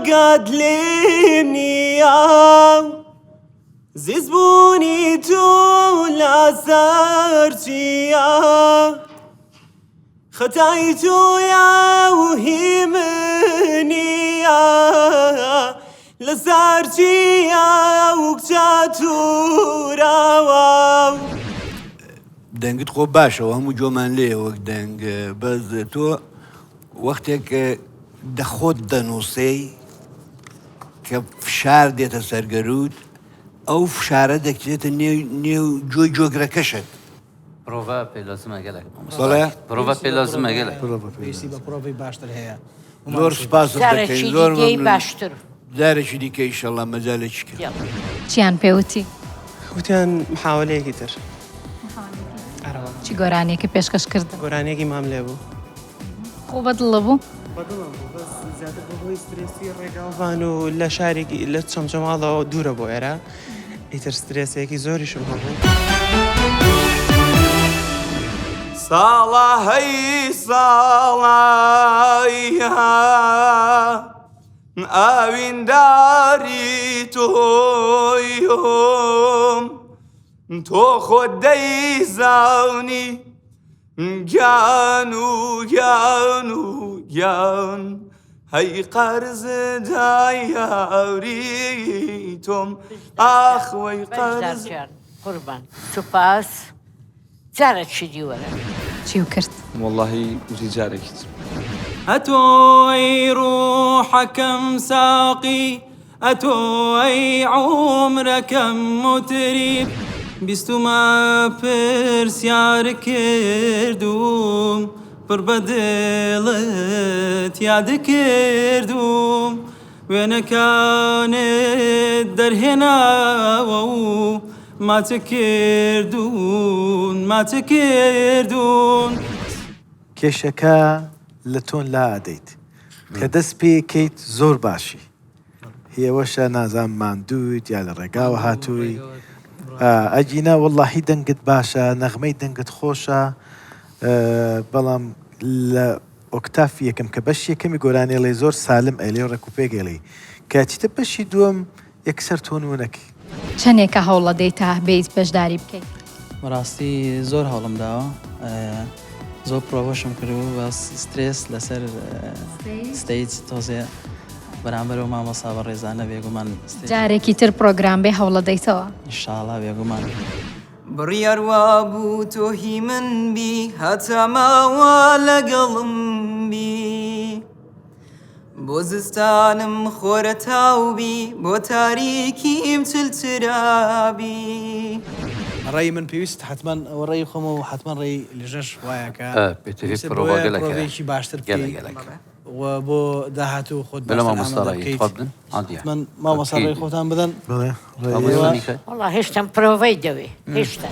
قد لمنيا زيزبوني تولا سرتيا ختايتو يا وهيمنيا لسرتيا وكتاتورا دەنگت خۆ باشەوە هەموو جۆمان لێ وەک دەنگ بەس تۆ وەختێک دەخۆت دەنووسەی کە فشار دێتە سەرگەروت ئەو فشارە دەکرێتە نێو جۆی جۆگرەکەشت پرۆڤە پێ لازمە گەلێک بەڵێ پرۆڤە پێ لازمە گەلێک پێویستی بە پرۆڤی باشتر هەیە زۆر سپاس جارێکی دیکەی باشتر جارێکی دیکە ئیشەڵڵا مەجالێکی کرد چیان پێوتی؟ وتیان محاولەیەکی تر چی گۆرانێکی پێشکەش کردن؟ گۆرانێکی مام لێ بوو خۆ بەدڵە بوو؟ بەدڵم بوو بەس زیاتر بەهۆی سترێسی ڕێگاوان و لە شارێکی لە چەمچەماڵەوە دوورە بۆ ئێرە ئیتر سترێسێکی زۆریشم هەبوو ساڵە هەی ساڵایە ئاوینداری تۆیۆم تۆ خۆت دەیزانی گیان و گیان و گیان هەی قەرزدایاری تۆم ئاخوەی قەرز قوربان سوپاس جارێکی دیوەرە چیو کرد؟ واللهی وتی جارێکی تر أتوي روحكم ساقي أتوي عمرك متريب بستما برسيار كردوم بربدلت ياد كردوم وين كانت درهنا ما تكردون کێشەکە لە تۆن لا ئەدەیت کە دەست پێکەیت زۆر باشی هێوەشە نازان ماندوویت یا لە ڕێگاوە هاتووی ئەجینە وەڵڵاهی دەنگت باشە نەغمەی دەنگت خۆشە بەڵام لە ئۆکتافی یەکەم کە بەش یەکەمی گۆرانێڵی زۆر سالم ئەلێ ڕێکوپێگەڵی کاتیتە بەشی دووەم یەکسەر تۆنونەکەی چەندێکە هەوڵە دەیتا بێیت بەشداری بکەیت؟ بەڕاستی زۆر هەوڵم داوە زۆر پرۆڤەشم کردو بەس سترێس لەسەر ستەیج تۆزێ بەرامبەرەوە مامۆستا بە ڕێزانە بێگومان جارێکی تر پرۆگرام بێ هەوڵە دەیتەوە؟ ئینشاڵڵا بێگومان بڕیار وابوو تۆهی من بی هەتاماوە لەگەڵم بی بۆ زستانم خۆرە تاوبی بۆ تاریکیم چلترابی ڕێی من پێویست حتمما ئەوە ڕێی خۆمە و حتمما ڕێی لەژەش وایەکە پێتوی پرۆڤە گەلێک پرۆڤێکی باشتر و بۆ داهاتوو خۆت بەلە مامۆستاڕایی خۆ بدن عادیە من مامۆستا ڕێی خۆتان بدەن وەڵا هێشتم پرۆڤەی دەوێ هێشتا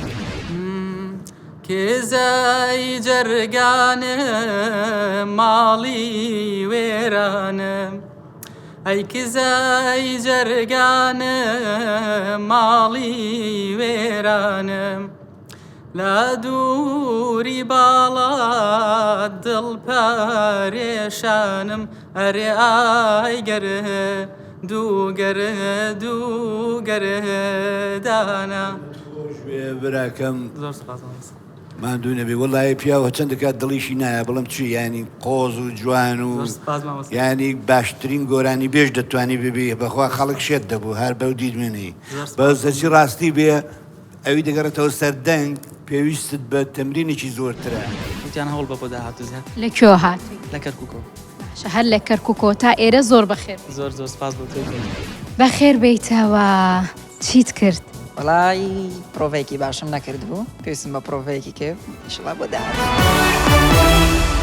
کێزای جەرگانە ماڵی وێرانم ئەی کزای جەرگانە ماڵی وێرانم لە دووری باڵات دڵ پارێشانم ئەرێ ئایگەرە دووگەرە دانا براکەم ماندوو نەبێ وەڵای پیاوە چەندە کات دڵیشی نایە بەڵام چی ینی قۆز و جوان و ینی باشترین گۆرانی بێژ دەتوانی ببێ بەخوا خەڵک شێت دەبوو هەر بەو دیدمێنی بەس دەچی ڕاستی بێ ئەوی دەگەڕێتەوە سەردەنگ پێویستت بە تەمرینێکی زۆرترە وتیان هەوڵ بە بۆ داهاتوو زیات لەکوێوە هاتووی؟ لە کەرکووکۆ باشە هەر لە کەرکووکۆ تا ئێرە زۆر بەخێر زۆر سپاس بۆ تۆی بەخێر بیتەوە چیت کرد؟ وەڵای پرۆڤەیەکی باشم نەکرد بوو پێویستم بە پرۆڤەیەکی کرد ئینشەڵا بۆ داهاتوو